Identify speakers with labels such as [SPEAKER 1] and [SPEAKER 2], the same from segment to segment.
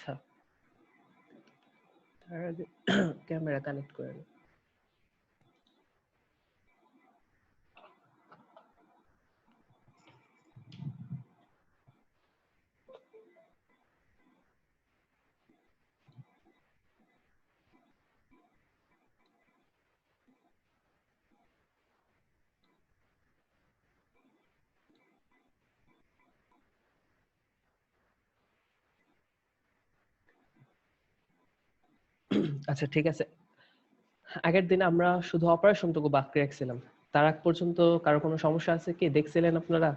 [SPEAKER 1] আচ্ছা, তার আগে ক্যামেরা কানেক্ট করে নিই। আচ্ছা ঠিক আছে, আগের দিন আমরা শুধু অপারেশনটুকু বাকি রাখছিলাম। তার আগ পর্যন্ত কারো কোনো সমস্যা আছে কি, দেখছিলেন আপনারা?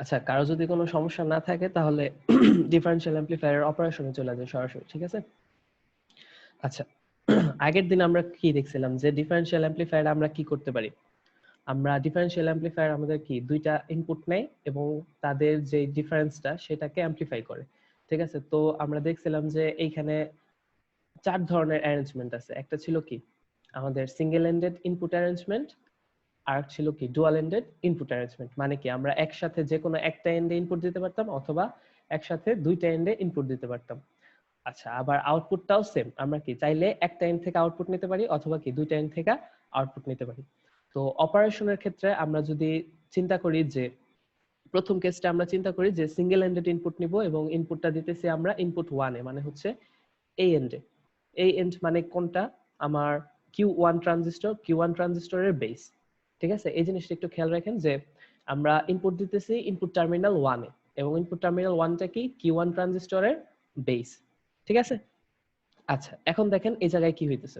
[SPEAKER 1] আচ্ছা, কারো যদি কোনো সমস্যা না থাকে তাহলে ডিফারেনশিয়াল অ্যামপ্লিফায়ারের অপারেশনে চলে যায় সরাসরি, ঠিক আছে? আচ্ছা, আগের দিন আমরা কি দেখছিলাম যে ডিফারেনশিয়াল অ্যামপ্লিফায়ার আমরা কি করতে পারি। আমরা ডিফারেনশিয়াল অ্যামপ্লিফায়ার আমাদের কি দুইটা ইনপুট নেয় এবং তাদের যে ডিফারেন্সটা সেটাকে অ্যামপ্লিফাই করে, ঠিক আছে? তো আমরা দেখছিলাম যে এইখানে চার ধরনের অ্যারেঞ্জমেন্ট আছে। একটা ছিল কি আমাদের সিঙ্গেল এন্ডেড ইনপুট অ্যারেঞ্জমেন্ট, আর ছিল কি ডুয়াল এন্ডেড ইনপুট অ্যারেঞ্জমেন্ট। মানে কি আমরা একসাথে যে কোনো একটা এন্ডে ইনপুট দিতে পারতাম অথবা একসাথে দুইটা এন্ডে ইনপুট দিতে পারতাম। আচ্ছা, আবার আউটপুটটাও সেম, আমরা কি চাইলে একটা এন্ড থেকে আউটপুট নিতে পারি অথবা কি দুইটা এন্ড থেকে আউটপুট নিতে পারি। তো অপারেশনের ক্ষেত্রে আমরা যদি চিন্তা করি যে প্রথম কেসটা আমরা চিন্তা করি যে সিঙ্গেল এন্ডেড ইনপুট নিব এবং ইনপুটটা দিতেছি আমরা ইনপুট 1 এ, মানে হচ্ছে এই এন্ডে। এই এন্ড মানে কোনটা, আমার Q1 ট্রানজিস্টর, Q1 ট্রানজিস্টরের বেস, ঠিক আছে? এই জিনিসটা একটু খেয়াল রাখেন যে আমরা ইনপুট দিতেছি ইনপুট টার্মিনাল 1 এ এবং ইনপুট টার্মিনাল 1টা কি Q1 ট্রানজিস্টরের বেস, ঠিক আছে? আচ্ছা, এখন দেখেন এই জায়গায় কি হইতেছে।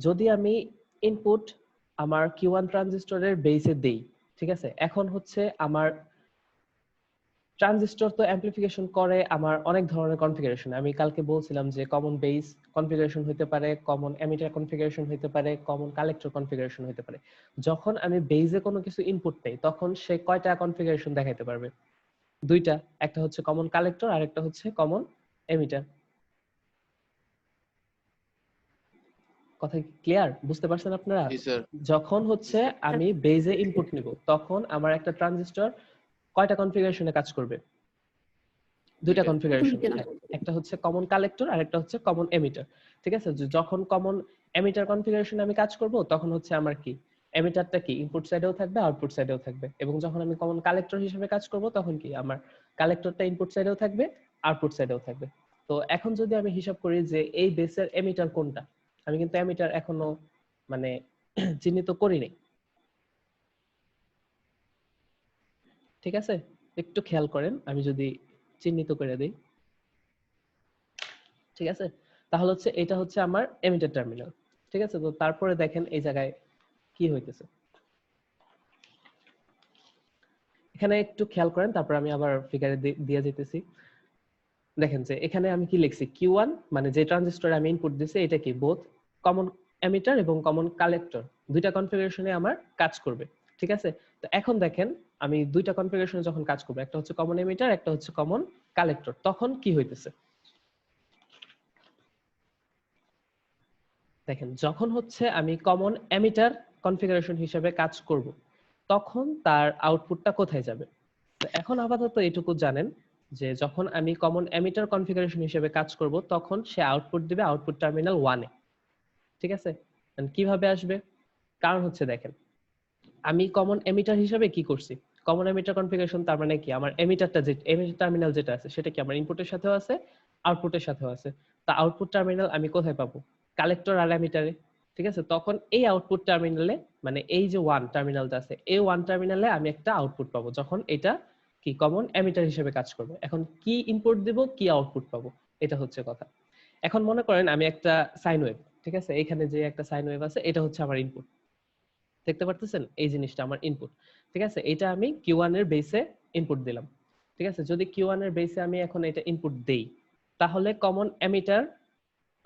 [SPEAKER 1] যদি আমি ইনপুট আমার Q1 ট্রানজিস্টরের বেসে দেই, ঠিক আছে? এখন হচ্ছে আমার ট্রানজিস্টর তো অ্যামপ্লিফিকেশন করে আমার অনেক ধরনের কনফিগারেশন। আমি কালকে বলছিলাম যে কমন বেস কনফিগারেশন হতে পারে, কমন এমিটার কনফিগারেশন হতে পারে, কমন কালেক্টর কনফিগারেশন হতে পারে। যখন আমি বেসে কোনো কিছু ইনপুট দেই তখন সে কয়টা কনফিগারেশন দেখাইতে পারবে? দুইটা, একটা হচ্ছে কমন কালেক্টর আর একটা হচ্ছে কমন এমিটার। কথা ক্লিয়ার, বুঝতে পারছেন আপনারা?
[SPEAKER 2] জি স্যার।
[SPEAKER 1] যখন হচ্ছে আমি বেসে ইনপুট নিব তখন আমার একটা ট্রানজিস্টর কয়টা কনফিগারেশনে কাজ করবে? দুইটা কনফিগারেশন, একটা হচ্ছে কমন কালেক্টর আর একটা হচ্ছে কমন এমিটার, ঠিক আছে? যখন কমন এমিটার কনফিগারেশনে আমি কাজ করব তখন হচ্ছে আমার কি এমিটারটা কি ইনপুট সাইডেও থাকবে আউটপুট সাইডেও থাকবে, এবং যখন আমি কমন কালেক্টর হিসেবে কাজ করব তখন কি আমার কালেক্টরটা ইনপুট সাইডেও থাকবে আউটপুট সাইডেও থাকবে। তো এখন যদি আমি হিসাব করি যে এই বেসের এমিটার কোনটা, আমি কিন্তু এমিটার এখনো মানে চিহ্নিত করি নাই, ঠিক আছে? একটু খেয়াল করেন, আমি যদি চিহ্নিত করে দিই, ঠিক আছে? তাহলে হচ্ছে এটা হচ্ছে আমার এমিটার টার্মিনাল, ঠিক আছে? তো তারপরে দেখেন এই জায়গায় কি হইতেছে, এখানে একটু খেয়াল করেন, তারপর আমি আবার ফিগারে দিয়ে যেতেছি। দেখেন যে এখানে আমি কি লিখছি, Q1 মানে যে ট্রানজিস্টরে আমি ইনপুট দিছি এটা কি বোথ কমন এমিটার এবং কমন কালেক্টর, দুইটা কনফিগারেশনে আমার কাজ করবে, ঠিক আছে? তো এখন দেখেন আমি দুইটা কনফিগারেশনে যখন কাজ করব, একটা হচ্ছে কমন এমিটার একটা হচ্ছে কমন কালেক্টর, তখন কি হইতেছে দেখেন, যখন হচ্ছে আমি কমন এমিটার কনফিগারেশন হিসেবে কাজ করব তখন তার আউটপুটটা কোথায় যাবে? তো এখন আপাতত এটুকু জানেন যে যখন আমি কমন এমিটার কনফিগারেশন হিসেবে কাজ করব তখন সে আউটপুট দিবে আউটপুট টার্মিনাল 1 এ, ঠিক আছে? কিভাবে আসবে? কারণ হচ্ছে দেখেন আমি কমন এমিটার হিসেবে কি করছি, কমন এমিটার কনফিগারেশন, তার মানে কি আমার এমিটারটা যে এমিটার টার্মিনাল যেটা আছে সেটা কি আমার ইনপুটের সাথেও আছে আউটপুটের সাথেও আছে। তা আউটপুট টার্মিনাল আমি কোথায় পাবো? কালেক্টর আর এমিটারে, ঠিক আছে? তখন এই আউটপুট টার্মিনালে মানে এই যে 1 টার্মিনালটা আছে এই 1 টার্মিনালে আমি একটা আউটপুট পাবো যখন এটা কি কমন এমিটার হিসেবে কাজ করবে। এখন কি ইনপুট দেব কি আউটপুট পাবো, এটা হচ্ছে কথা। এখন মনে করেন আমি একটা সাইন ওয়েভ, ঠিক আছে? এখানে যে একটা সাইন ওয়েভ আছে এটা হচ্ছে আমার ইনপুট, দেখতে পারতেছেন? এই জিনিসটা আমার ইনপুট, ঠিক আছে? এটা আমি Q1 এর বেসে ইনপুট দিলাম, ঠিক আছে? যদি Q1 এর বেসে আমি এখন এটা ইনপুট দেই তাহলে কমন এমিটার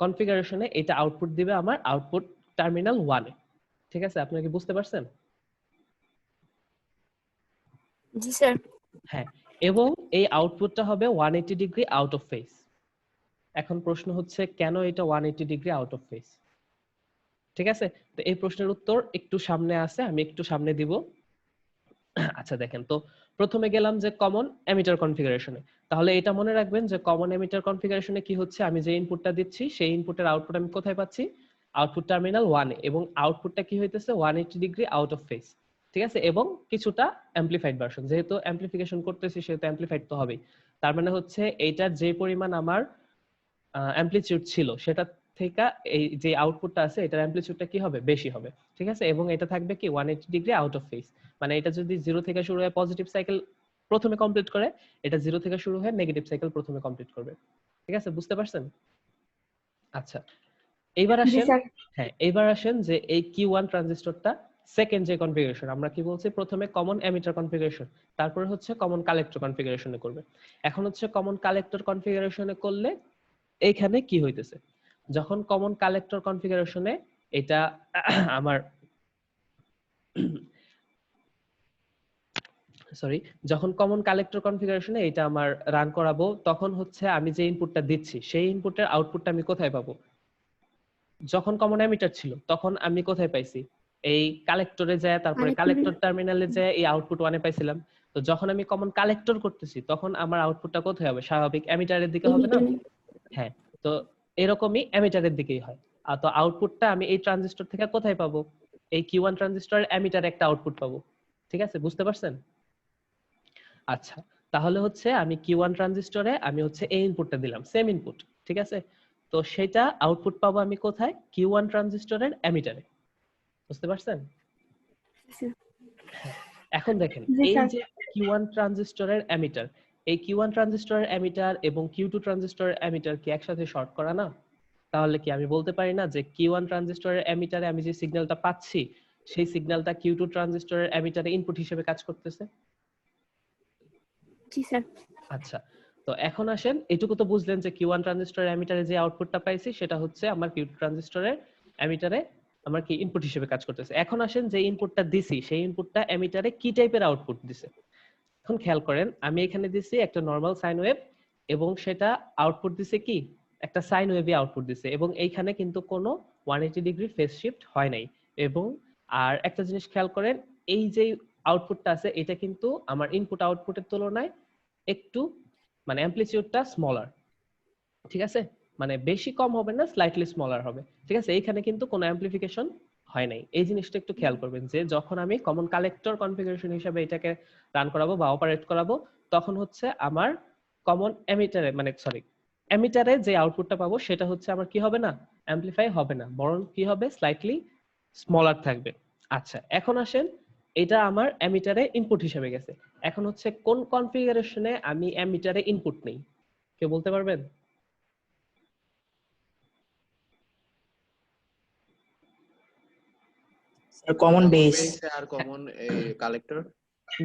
[SPEAKER 1] কনফিগারেশনে এটা আউটপুট দিবে আমার আউটপুট টার্মিনাল 1 এ, ঠিক আছে? আপনারা কি বুঝতে পারছেন?
[SPEAKER 3] জি স্যার।
[SPEAKER 1] হ্যাঁ, এবং এই আউটপুটটা হবে 180 ডিগ্রি আউট অফ ফেজ। এখন প্রশ্ন হচ্ছে কেন এটা 180 ডিগ্রি আউট অফ ফেজ? ঠিক আছে, তো এই প্রশ্নের উত্তর একটু সামনে আছে, আমি একটু সামনে দিব। আচ্ছা দেখেন, তো প্রথমে গেলাম যে কমন এমিটার কনফিগারেশনে। তাহলে এটা মনে রাখবেন যে কমন এমিটার কনফিগারেশনে কি হচ্ছে, আমি যে ইনপুটটা দিচ্ছি সেই ইনপুটের আউটপুট আমি কোথায় পাচ্ছি? আউটপুট টার্মিনাল 1 এ, এবং আউটপুটটা কি হইতেছে 180 ডিগ্রি আউট অফ ফেজ। ঠিক আছে, এবং কিছুটা অ্যামপ্লিফাইড ভার্সন, যেহেতু অ্যামপ্লিফিকেশন করতেছি সেহেতু অ্যামপ্লিফাইড তো হবেই। তার মানে হচ্ছে এইটার যে পরিমাণ আমার অ্যামপ্লিটিউড ছিল সেটা থেকে এই যে আউটপুটটা আছে এটার অ্যামপ্লিটিউডটা কি হবে? বেশি হবে। ঠিক আছে, এবং এটা থাকবে কি 180 ডিগ্রি আউট অফ ফেজ। মানে এটা যদি 0 থেকে শুরু হয় পজিটিভ সাইকেল প্রথমে কমপ্লিট করে, এটা 0 থেকে শুরু হয় নেগেটিভ সাইকেল প্রথমে কমপ্লিট করবে। ঠিক আছে, বুঝতে পারছেন? আচ্ছা, এইবার
[SPEAKER 2] জি
[SPEAKER 1] আসেন,
[SPEAKER 2] স্যার।
[SPEAKER 1] হ্যাঁ এইবার আসেন যে এই Q1 ট্রানজিস্টরটা সেকেন্ড যে কনফিগারেশন, আমরা কি বলছি প্রথমে কমন এমিটার কনফিগারেশন, তারপরে হচ্ছে কমন কালেক্টর কনফিগারেশনে করবে। এখন হচ্ছে কমন কালেক্টর কনফিগারেশনে করলে এইখানে কি হইতেছে, যখন কমন কালেক্টর কনফিগারেশনে এটা আমার সরি, যখন কমন কালেক্টর কনফিগারেশনে এটা আমার রান করাবো, তখন হচ্ছে আমি যে ইনপুটটা দিচ্ছি সেই ইনপুটের আউটপুটটা আমি কোথায় পাবো? যখন কমন এমিটার ছিল তখন আমি কোথায় পাইছি? এই কালেক্টরে যায়, তারপরে কালেক্টর টার্মিনালে যায় এই আউটপুট 1 এ পাইছিলাম। তো যখন আমি কমন কালেক্টর করতেছি তখন আমার আউটপুটটা কোথায় হবে? স্বাভাবিক এমিটারের দিকে হবে না? হ্যাঁ, তো এরকমই এমিটারের দিকেই হয়। তো আউটপুটটা আমি এই ট্রানজিস্টর থেকে কোথায় পাবো? এই Q1 ট্রানজিস্টরের এমিটারে একটা আউটপুট পাবো। ঠিক আছে, বুঝতে পারছেন? আচ্ছা, তাহলে হচ্ছে আমি Q1 ট্রানজিস্টরে আমি হচ্ছে এই ইনপুটটা দিলাম, সেম ইনপুট। ঠিক আছে, তো সেটা আউটপুট পাবো আমি কোথায়? Q1 ট্রানজিস্টরের এমিটারে। বুঝতে পারছেন? হ্যাঁ, এখন দেখেন
[SPEAKER 2] জি
[SPEAKER 1] এই
[SPEAKER 2] স্যার।
[SPEAKER 1] যে Q1 ট্রানজিস্টরের এমিটার, এই Q1 ট্রানজিস্টরের এমিটার এবং Q2 ট্রানজিস্টরের এমিটার কি একসাথে শর্ট করা না? তাহলে কি আমি বলতে পারি না যে Q1 ট্রানজিস্টরের এমিটারে আমি যে সিগন্যালটা পাচ্ছি সেই সিগন্যালটা Q2 ট্রানজিস্টরের এমিটারে ইনপুট হিসেবে কাজ করতেছে?
[SPEAKER 2] জি স্যার।
[SPEAKER 1] আচ্ছা, তো এখন আসেন, এটুকু তো বুঝলেন যে Q1 ট্রানজিস্টরের এমিটারে যে আউটপুটটা পাইছি সেটা হচ্ছে আমার Q2 ট্রানজিস্টরের এমিটারে আমার কি ইনপুট হিসেবে কাজ করতেছে। এখন আসেন যে ইনপুটটা দিছি সেই ইনপুটটা এমিটারে কি টাইপের আউটপুট দিছে। এখন খেয়াল করেন, আমি এখানে দিছি একটা নরমাল সাইন ওয়েভ এবং সেটা আউটপুট দিছে কি? একটা সাইন ওয়েভই আউটপুট দিছে, এবং এইখানে কিন্তু কোনো 180 ডিগ্রি ফেজ শিফট হয় নাই। এবং আর একটা জিনিস খেয়াল করেন, এই যে আউটপুটটা আছে এটা কিন্তু আমার ইনপুট আউটপুটের তুলনায় একটু মানে অ্যামপ্লিটিউডটা স্মলার। ঠিক আছে, মানে বেশি কম হবে না, স্লাইটলি স্মলার হবে। ঠিক আছে, এইখানে কিন্তু কোনো অ্যামপ্লিফিকেশন হয় নাই। এই জিনিসটা একটু খেয়াল করবেন যে যখন আমি কমন কালেক্টর কনফিগারেশন হিসেবে এটাকে রান করাবো বা অপারেট করাবো, তখন হচ্ছে আমার কমন এমিটারে মানে সরি এমিটারে যে আউটপুটটা পাবো সেটা হচ্ছে আমার কি হবে না? অ্যামপ্লিফাই হবে না, বরং কি হবে? স্লাইটলি স্মলার থাকবে। আচ্ছা, এখন আসেন, এটা আমার এমিটারে ইনপুট হিসেবে গেছে। এখন হচ্ছে কোন কনফিগারেশনে আমি এমিটারে ইনপুট নেই? কেউ বলতে পারবেন?
[SPEAKER 3] কমন বেস
[SPEAKER 4] আর কমন কালেক্টর।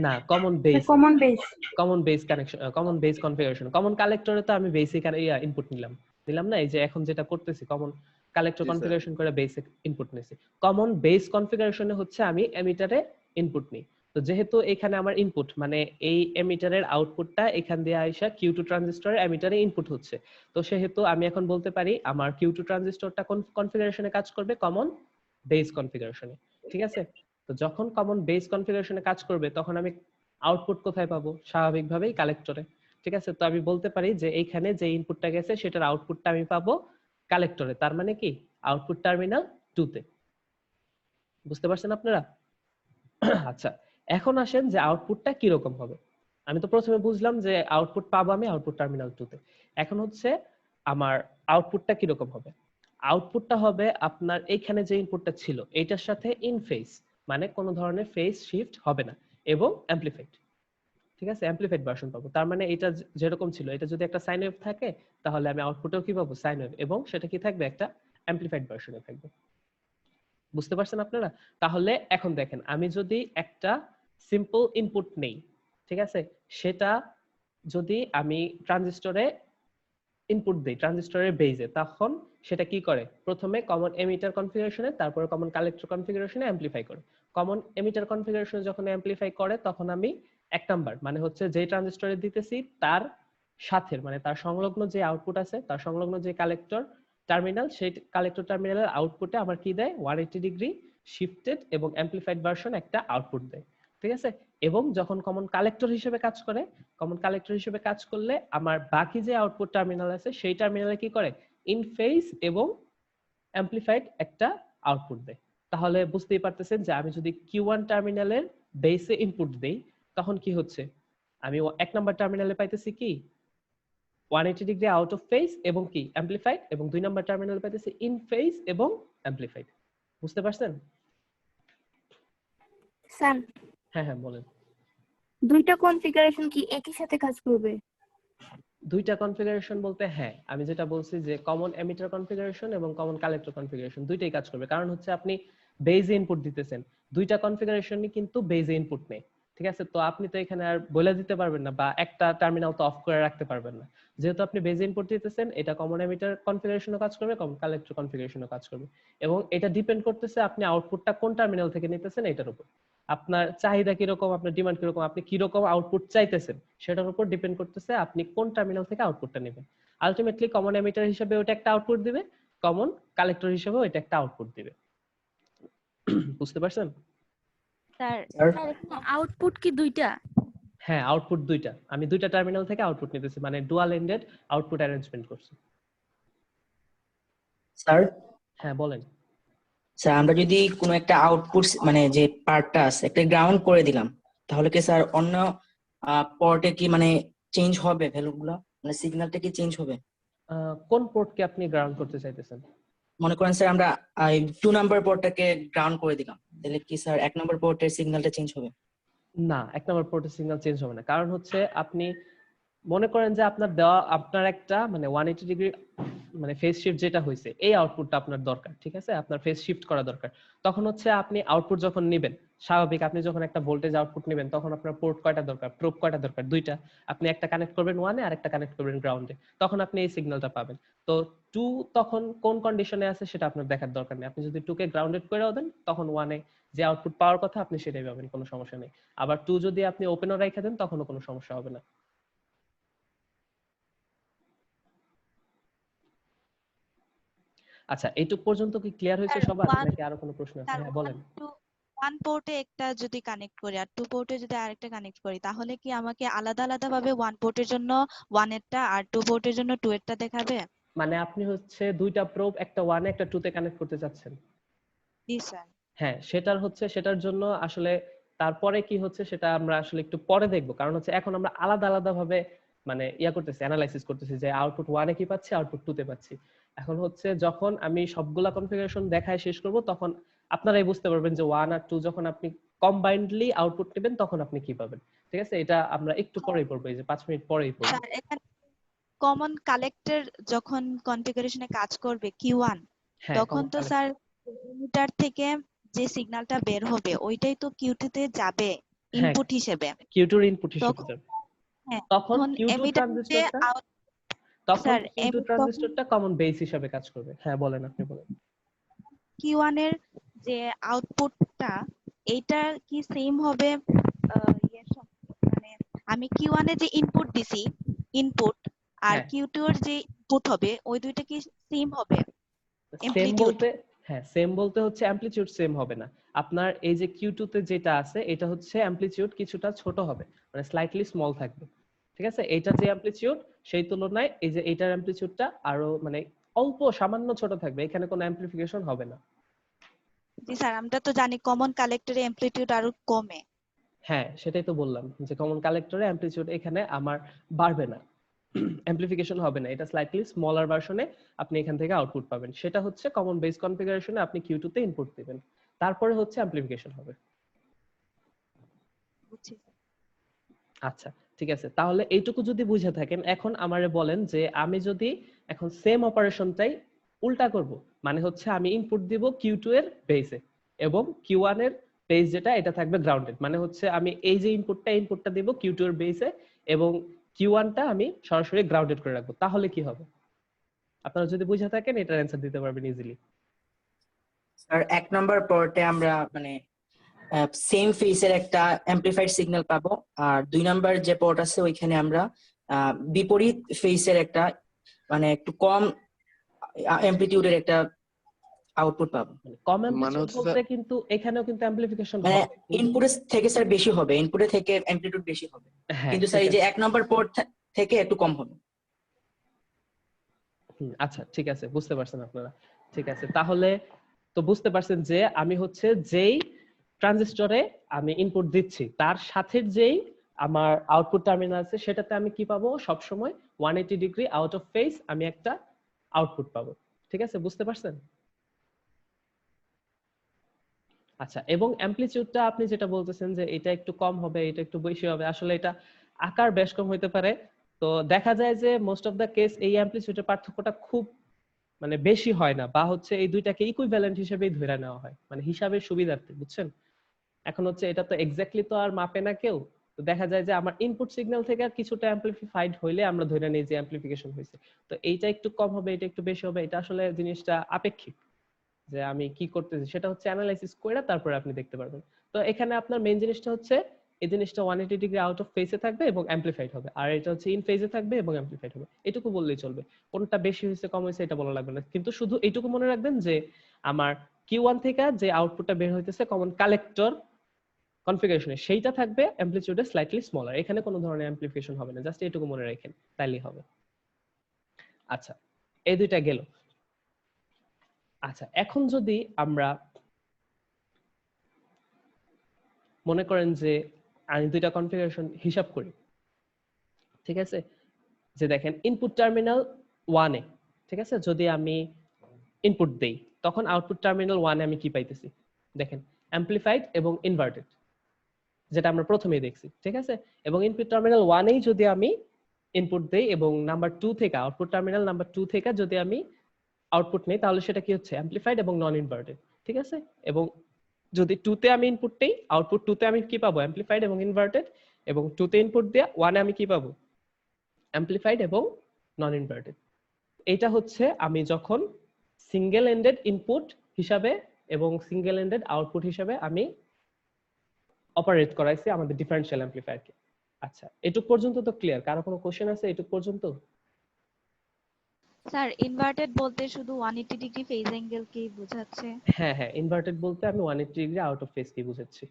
[SPEAKER 1] না, common base,
[SPEAKER 2] common base.
[SPEAKER 1] Common base connection, common base configuration. Common কালেক্টরে তো আমি বেসিক আর ইনপুট নিলাম, নিলাম না? এই যে এখন যেটা করতেছি কমন কালেক্টর
[SPEAKER 4] জি, স্যার।
[SPEAKER 1] কনফিগারেশন করে বেসিক ইনপুট নিছি। কমন বেস কনফিগারেশনে হচ্ছে আমি এমিটারে ইনপুট নিই। তো যেহেতু এখানে আমার ইনপুট মানে এই এমিটারের আউটপুটটা এখান দিয়ে আইসা Q2 ট্রানজিস্টরের এমিটারে ইনপুট হচ্ছে, তো সেহেতু আমি এখন বলতে পারি আমার Q2 ট্রানজিস্টরটা কোন কনফিগারেশনে কাজ করবে? কমন বেস কনফিগারেশনে। ঠিক আছে, তো যখন কমন বেস কনফিগারেশনে কাজ করবে তখন আমি আউটপুট কোথায় পাবো? স্বাভাবিকভাবেই কালেক্টরে। ঠিক আছে, তো আমি বলতে পারি যে এইখানে যে ইনপুটটা গেছে সেটার আউটপুটটা আমি পাবো কালেক্টরে, তার মানে কি আউটপুট টার্মিনাল 2 তে। বুঝতে পারছেন আপনারা? আচ্ছা, এখন আসেন যে আউটপুটটা কি রকম হবে। আমি তো প্রথমে বুঝলাম যে আউটপুট পাবো আমি আউটপুট টার্মিনাল 2 তে। এখন হচ্ছে আমার আউটপুটটা কি রকম হবে? আউটপুটটা হবে আপনার এইখানে যে ইনপুটটা ছিল এইটার সাথে ইন ফেজ, মানে কোনো ধরনের ফেজ শিফট হবে না, এবং অ্যামপ্লিফাইড। ঠিক আছে, অ্যামপ্লিফাইড ভার্সন পাবো। তার মানে এটা যেরকম ছিল এটা যদি একটা সাইন ওয়েভ থাকে তাহলে আমি আউটপুটেও কি পাবো? সাইন ওয়েভ, এবং সেটা কি থাকবে? একটা অ্যামপ্লিফাইড ভার্সনে থাকবে। বুঝতে পারছেন আপনারা? তাহলে এখন দেখেন, আমি যদি একটা সিম্পল ইনপুট নেই, ঠিক আছে, সেটা যদি আমি ট্রানজিস্টরে ইনপুট দেই ট্রানজিস্টরের বেজে, তখন সেটা কি করে, প্রথমে কমন এমিটার কনফিগারেশনে, তারপরে কমন কালেক্টর কনফিগারেশনে অ্যাম্পলিফাই করে। কমন এমিটার কনফিগারেশনে যখন অ্যাম্পলিফাই করে তখন আমি 1 নাম্বার মানে হচ্ছে যে ট্রানজিস্টরে দিতেছি তার সাথে মানে তার সংলগ্ন যে আউটপুট আছে, তার সংলগ্ন যে কালেক্টর টার্মিনাল, সেই কালেক্টর টার্মিনালের আউটপুটে আমার কি দেয়, 180 ডিগ্রি শিফটেড এবং অ্যাম্পলিফাইড ভার্সন একটা আউটপুট দেয়। ঠিক আছে, এবং যখন কমন কালেক্টর হিসেবে কাজ করে, কমন কালেক্টর হিসেবে কাজ করলে আমার বাকি যে আউটপুট টার্মিনাল আছে সেই টার্মিনালে কি করে, ইন ফেজ এবং অ্যাম্পলিফাইড একটা আউটপুট দেয়। তাহলে বুঝতেই পারতেছেন যে আমি যদি Q1 টার্মিনালের বেসে ইনপুট দেই তখন কি হচ্ছে, আমি 1 নাম্বার টার্মিনালে পাইতেছি কি 180 ডিগ্রি আউট অফ ফেজ এবং কি অ্যাম্পলিফাইড, এবং 2 নাম্বার টার্মিনালে পাইতেছি ইন ফেজ এবং অ্যাম্পলিফাইড। বুঝতে পারছেন?
[SPEAKER 2] স্যার
[SPEAKER 1] হ্যাঁ হ্যাঁ বলেন।
[SPEAKER 2] দুইটা কনফিগারেশন কি একই সাথে কাজ করবে?
[SPEAKER 1] দুইটা কনফিগারেশন বলতে হ্যাঁ, আমি যেটা বলছি যে কমন এমিটার কনফিগারেশন এবং কমন কালেক্টর কনফিগারেশন দুইটাই কাজ করবে, কারণ হচ্ছে আপনি বেজে ইনপুট দিতেছেন, দুইটা কনফিগারেশনই কিন্তু বেজে ইনপুট নেই। ঠিক আছে, তো আপনি তো এখানে আর বলে দিতে পারবেন না বা একটা টার্মিনাল তো অফ করে রাখতে পারবেন না। যেহেতু আপনি বেজে ইনপুট দিতেছেন, এটা কমন এমিটার কনফিগারেশনও কাজ করবে, কমন কালেক্টর কনফিগারেশনও কাজ করবে, এবং এটা ডিপেন্ড করতেছে আপনি আউটপুটটা কোন টার্মিনাল থেকে নিতেছেন এটার উপর। আপনার চাহিদা কিরকম, আপনার ডিমান্ড কিরকম, আপনি কিরকম আউটপুট চাইতেছেন সেটার উপর ডিপেন্ড করতেছে আপনি কোন টার্মিনাল থেকে আউটপুটটা নেবেন। আলটিমেটলি কমন এমিটার হিসেবে ওটা একটা আউটপুট দিবে, কমন কালেক্টর হিসেবে ওটা একটা আউটপুট দিবে। বুঝতে পারছেন?
[SPEAKER 2] স্যার
[SPEAKER 3] স্যার
[SPEAKER 2] আউটপুট কি দুইটা?
[SPEAKER 1] হ্যাঁ, আউটপুট দুইটা, আমি দুইটা টার্মিনাল থেকে আউটপুট নিতেছি, মানে ডুয়াল এন্ডেড আউটপুট অ্যারেঞ্জমেন্ট করছি।
[SPEAKER 3] স্যার
[SPEAKER 1] হ্যাঁ বলেন।
[SPEAKER 3] স্যার আমরা যদি কোনো একটা আউটপুট মানে যে পার্টটা আছে একটা গ্রাউন্ড করে দিলাম, তাহলে কি স্যার অন্য পোর্টে কি মানে চেঞ্জ হবে ভ্যালুগুলো, মানে সিগন্যালটা কি চেঞ্জ হবে?
[SPEAKER 1] কোন পোর্টকে আপনি গ্রাউন্ড করতে চাইতেছেন?
[SPEAKER 3] মনে করেন স্যার আমরা 2 নাম্বার পোর্টটাকে গ্রাউন্ড করে দিলাম, তাহলে কি স্যার 1 নাম্বার পোর্টের সিগন্যালটা চেঞ্জ হবে?
[SPEAKER 1] না, 1 নাম্বার পোর্টের সিগন্যাল চেঞ্জ হবে না, কারণ হচ্ছে আপনি মনে করেন যে আপনার দেওয়া আপনার একটা মানে 180 ডিগ্রি মানে ফেজ শিফট যেটা হয়েছে এই আউটপুটটা আপনার দরকার। ঠিক আছে, আপনার ফেজ শিফট করা দরকার। তখন হচ্ছে আপনি আউটপুট যখন নেবেন, স্বাভাবিক আপনি যখন একটা ভোল্টেজ আউটপুট নেবেন তখন আপনার পোর্ট কয়টা দরকার, প্রোব কয়টা দরকার, দুইটা। আপনি একটা কানেক্ট করবেন ওয়ানে আর একটা কানেক্ট করবেন গ্রাউন্ডে, তখন আপনি এই সিগন্যালটা পাবেন। তো 2 তখন কোন কন্ডিশনে আছে সেটা আপনার দেখার দরকার নেই, আপনি যদি 2 কে গ্রাউন্ডেড করেও দেন তখন ওয়ানে যে আউটপুট পাওয়ার কথা আপনি সেটাই পাবেন, কোনো সমস্যা নেই। আবার 2 যদি আপনি ওপেনও রেখে দেন তখনও কোনো সমস্যা হবে না। আচ্ছা, এইটুক পর্যন্ত কি ক্লিয়ার হয়েছে
[SPEAKER 5] স্যার
[SPEAKER 1] সবার,
[SPEAKER 5] ওয়ান
[SPEAKER 1] নাকি আরো কোনো প্রশ্ন আছে?
[SPEAKER 5] স্যার
[SPEAKER 1] হ্যাঁ
[SPEAKER 5] ওয়ান
[SPEAKER 1] বলেন।
[SPEAKER 5] টু ওয়ান পোর্টে একটা যদি কানেক্ট করি আর টু পোর্টে যদি আরেকটা কানেক্ট করি, তাহলে কি আমাকে আলাদা আলাদা ভাবে ওয়ান পোর্টের জন্য ওয়ান এরটা আর টু পোর্টের জন্য টু এরটা দেখাবে?
[SPEAKER 1] মানে আপনি হচ্ছে দুইটা প্রোব একটা ওয়ানে একটা টুতে কানেক্ট করতে চাচ্ছেন?
[SPEAKER 5] জি স্যার।
[SPEAKER 1] হ্যাঁ, সেটার জন্য আসলে তারপরে কি হচ্ছে সেটা আমরা আসলে একটু পরে দেখবো, কারণ হচ্ছে এখন আমরা আলাদা আলাদা ভাবে মানে করতেছি, অ্যানালাইসিস করতেছি যে আউটপুট ওয়ানে কি পাচ্ছি, আউটপুট টুতে পাচ্ছি। এখন হচ্ছে যখন আমি সবগুলা কনফিগারেশন দেখায় শেষ করব তখন আপনারাই বুঝতে পারবেন যে ওয়ান আর টু যখন আপনি কম্বাইন্ডলি আউটপুট নেবেন তখন আপনি কি পাবেন। ঠিক আছে, এটা আমরা একটু পরেই পড়বো, এই যে 5 মিনিট পরেই পড়বো।
[SPEAKER 5] স্যার এখানে কমন কালেক্টর যখন কনফিগারেশনে কাজ করবে কিউ1,
[SPEAKER 1] হ্যাঁ,
[SPEAKER 5] তখন তো স্যার এমিটার থেকে যে সিগন্যালটা বের হবে ওইটাই তো কিউ2 তে যাবে
[SPEAKER 1] হ্যাঁ,
[SPEAKER 5] ইনপুট হিসেবে।
[SPEAKER 1] কিউ2 এর ইনপুট হিসেবে
[SPEAKER 5] তখন
[SPEAKER 1] যাবে।
[SPEAKER 5] হ্যাঁ,
[SPEAKER 1] তখন
[SPEAKER 5] তখন
[SPEAKER 1] কিউ2
[SPEAKER 5] এমিটার যে
[SPEAKER 1] ট্রানজিস্টরটা তখন
[SPEAKER 5] স্যার
[SPEAKER 1] কিউ2 ট্রানজিস্টরটা কমন বেস হিসেবে কাজ করবে। হ্যাঁ বলেন, আপনি বলেন।
[SPEAKER 5] কিউ1 এর যে আউটপুটটা এইটা কি সেম হবে মানে আমি কিউ1 এর যে ইনপুট দিছি ইনপুট আর
[SPEAKER 1] হ্যাঁ,
[SPEAKER 5] কিউ2 এর যে ইনপুট হবে ওই দুইটা কি সেম হবে
[SPEAKER 1] সেম
[SPEAKER 5] অ্যামপ্লিটিউড?
[SPEAKER 1] বলতে হ্যাঁ, সেম বলতে হচ্ছে অ্যামপ্লিটিউড সেম হবে না। আপনার এই যে কিউ2 তে যেটা আছে এটা হচ্ছে অ্যামপ্লিটিউড কিছুটা ছোট হবে, মানে স্লাইটলি স্মল থাকবে। ঠিক আছে, এটা যে অ্যামপ্লিটিউড সেই তুলনায় এই যে এটার অ্যামপ্লিটিউডটা আরো মানে অল্প সামান্য ছোট থাকবে, এখানে কোনো অ্যামপ্লিফিকেশন হবে না।
[SPEAKER 5] জি স্যার, আমরা তো জানি কমন কালেক্টরে অ্যামপ্লিটিউড আরো কমে।
[SPEAKER 1] হ্যাঁ, সেটাই তো বললাম যে কমন কালেক্টরে অ্যামপ্লিটিউড এখানে আমার বাড়বে না, অ্যামপ্লিফিকেশন হবে না, এটা স্লাইটলি স্মলার ভার্সনে আপনি এখান থেকে আউটপুট পাবেন। সেটা হচ্ছে কমন বেস কনফিগারেশনে আপনি কিউ2 তে ইনপুট দিবেন, তারপরে হচ্ছে অ্যামপ্লিফিকেশন হবে।
[SPEAKER 5] বুঝছি।
[SPEAKER 1] আচ্ছা, ঠিক আছে, তাহলে এইটুকু যদি বুঝে থাকেন এখন আমারে বলেন যে আমি যদি এখন সেম অপারেশনটাই উল্টা করব, মানে হচ্ছে আমি ইনপুট দিব কিউ2 এর বেসে এবং কিউ1 এর বেস যেটা এটা থাকবে গ্রাউন্ডেড, মানে হচ্ছে আমি এই যে ইনপুটটা দিব কিউ2 এর বেসে এবং কিউ1টা আমি সরাসরি গ্রাউন্ডেড করে রাখবো, তাহলে কি হবে? আপনারা যদি বুঝে থাকেন এটার অ্যান্সার দিতে পারবেন ইজিলি।
[SPEAKER 3] স্যার 1 নাম্বার পোর্টে আমরা মানে সেম ফেসের একটা অ্যাম্পলিফাইড সিগন্যাল পাবো, আর 2 নাম্বার যে পোর্ট আছে ওইখানে আমরা বিপরীত ফেসের একটা মানে একটু কম অ্যামপ্লিটিউডের একটা আউটপুট পাবো।
[SPEAKER 1] কম
[SPEAKER 4] মানে
[SPEAKER 1] অ্যাম্পলিটিউড
[SPEAKER 4] হচ্ছে
[SPEAKER 1] বলতে কিন্তু এখানেও কিন্তু অ্যাম্পলিফিকেশন
[SPEAKER 3] মানে
[SPEAKER 1] হবে।
[SPEAKER 3] ইনপুটের থেকে স্যার বেশি হবে, ইনপুটের থেকে অ্যামপ্লিটিউড বেশি হবে,
[SPEAKER 1] হ্যাঁ
[SPEAKER 3] কিন্তু স্যার এই যে 1 নাম্বার পোর্ট থেকে একটু কম হবে।
[SPEAKER 1] আচ্ছা ঠিক আছে, বুঝতে পারছেন আপনারা। ঠিক আছে, তাহলে তো বুঝতে পারছেন যে আমি হচ্ছে যেই ট্রানজিস্টরে আমি ইনপুট দিচ্ছি তার সাথে যেই আমার আউটপুট টার্মিনাল আছে সেটাতে আমি কি পাবো, সবসময় 180 ডিগ্রি আউট অফ ফেজ আমি একটা আউটপুট পাবো। ঠিক আছে, বুঝতে পারছেন? আচ্ছা, এবং অ্যামপ্লিটিউডটা আপনি যেটা বলতেছেন যে এটা একটু কম হবে, এটা একটু বেশি হবে, আসলে এটা আকার বেশ কম হতে পারে। তো দেখা যায় যে মোস্ট অফ দা কেস এই অ্যামপ্লিটিউডের পার্থক্যটা খুব মানে বেশি হয় না, বা হচ্ছে এই দুইটাকে ইকুইভ্যালেন্ট হিসেবেই ধরে নেওয়া হয়, মানে হিসাবের সুবিধার্থে, বুঝছেন? এখন হচ্ছে এটা তো এক্স্যাক্টলি তো আর মাপে না কেউ, তো দেখা যায় যে আমার ইনপুট সিগন্যাল থেকে আর কিছুটা অ্যামপ্লিফাইড হইলে আমরা ধরে নিই যে অ্যামপ্লিফিকেশন হয়েছে। তো এইটা একটু কম হবে, এটা একটু বেশি হবে, এটা আসলে জিনিসটা আপেক্ষিক, যে আমি কি করতেছি সেটা হচ্ছে অ্যানালাইসিস করে তারপরে আপনি দেখতে পারবেন। তো এখানে আপনার মেইন জিনিসটা হচ্ছে এই জিনিসটা 180 ডিগ্রি আউট অফ ফেজে থাকবে এবং অ্যামপ্লিফাইড হবে, আর এটা হচ্ছে ইন ফেজে থাকবে এবং অ্যামপ্লিফাইড হবে, এটুকু বললেই চলবে। কোনটা বেশি হয়েছে কম হয়েছে এটা বলা লাগবে না, কিন্তু শুধু এইটুকু মনে রাখবেন যে আমার Q1 থেকে যে আউটপুটটা বের হইতেছে কমন কালেক্টর কনফিগারেশনে সেইটা থাকবে অ্যামপ্লিটিউডে স্লাইটলি স্মলার, এখানে কোনো ধরনের অ্যামপ্লিফিকেশন হবে না, জাস্ট এইটুকু মনে রাখেন তাইলেই হবে। আচ্ছা, এই দুইটা গেল। আচ্ছা, এখন যদি আমরা মনে করেন যে আমি দুইটা কনফিগারেশন হিসাব করি, ঠিক আছে, যে দেখেন ইনপুট টার্মিনাল 1 এ, ঠিক আছে, যদি আমি ইনপুট দেই তখন আউটপুট টার্মিনাল 1 এ আমি কি পাইতেছি, দেখেন অ্যামপ্লিফাইড এবং ইনভার্টেড, যেটা আমরা প্রথমেই দেখছি, ঠিক আছে। এবং ইনপুট টার্মিনাল 1 এই যদি আমি ইনপুট দেই এবং নাম্বার 2 থেকে আউটপুট টার্মিনাল নাম্বার 2 থেকে যদি আমি আউটপুট নেই তাহলে সেটা কি হচ্ছে, অ্যামপ্লিফাইড এবং নন ইনভার্টেড, ঠিক আছে। এবং যদি 2 তে আমি ইনপুট দেই, আউটপুট 2 তে আমি কি পাবো, অ্যামপ্লিফাইড এবং ইনভার্টেড, এবং 2 তে ইনপুট দিয়ে 1 এ আমি কি পাবো, অ্যামপ্লিফাইড এবং নন ইনভার্টেড। এটা হচ্ছে আমি যখন সিঙ্গেল এন্ডেড ইনপুট হিসাবে এবং সিঙ্গেল এন্ডেড আউটপুট হিসাবে আমি অপারেট করাইছি আমাদের ডিফারেনশিয়াল অ্যামপ্লিফায়ারকে। আচ্ছা, এটুক পর্যন্ত তো ক্লিয়ার? কারো কোনো কোশ্চেন আছে এটুক পর্যন্ত?
[SPEAKER 5] স্যার ইনভার্টেড বলতে শুধু 180 ডিগ্রি ফেজ অ্যাঙ্গেল কি বোঝাচ্ছে?
[SPEAKER 1] হ্যাঁ হ্যাঁ, ইনভার্টেড বলতে আমি 180 ডিগ্রি আউট অফ ফেজ কি বুঝাচ্ছি।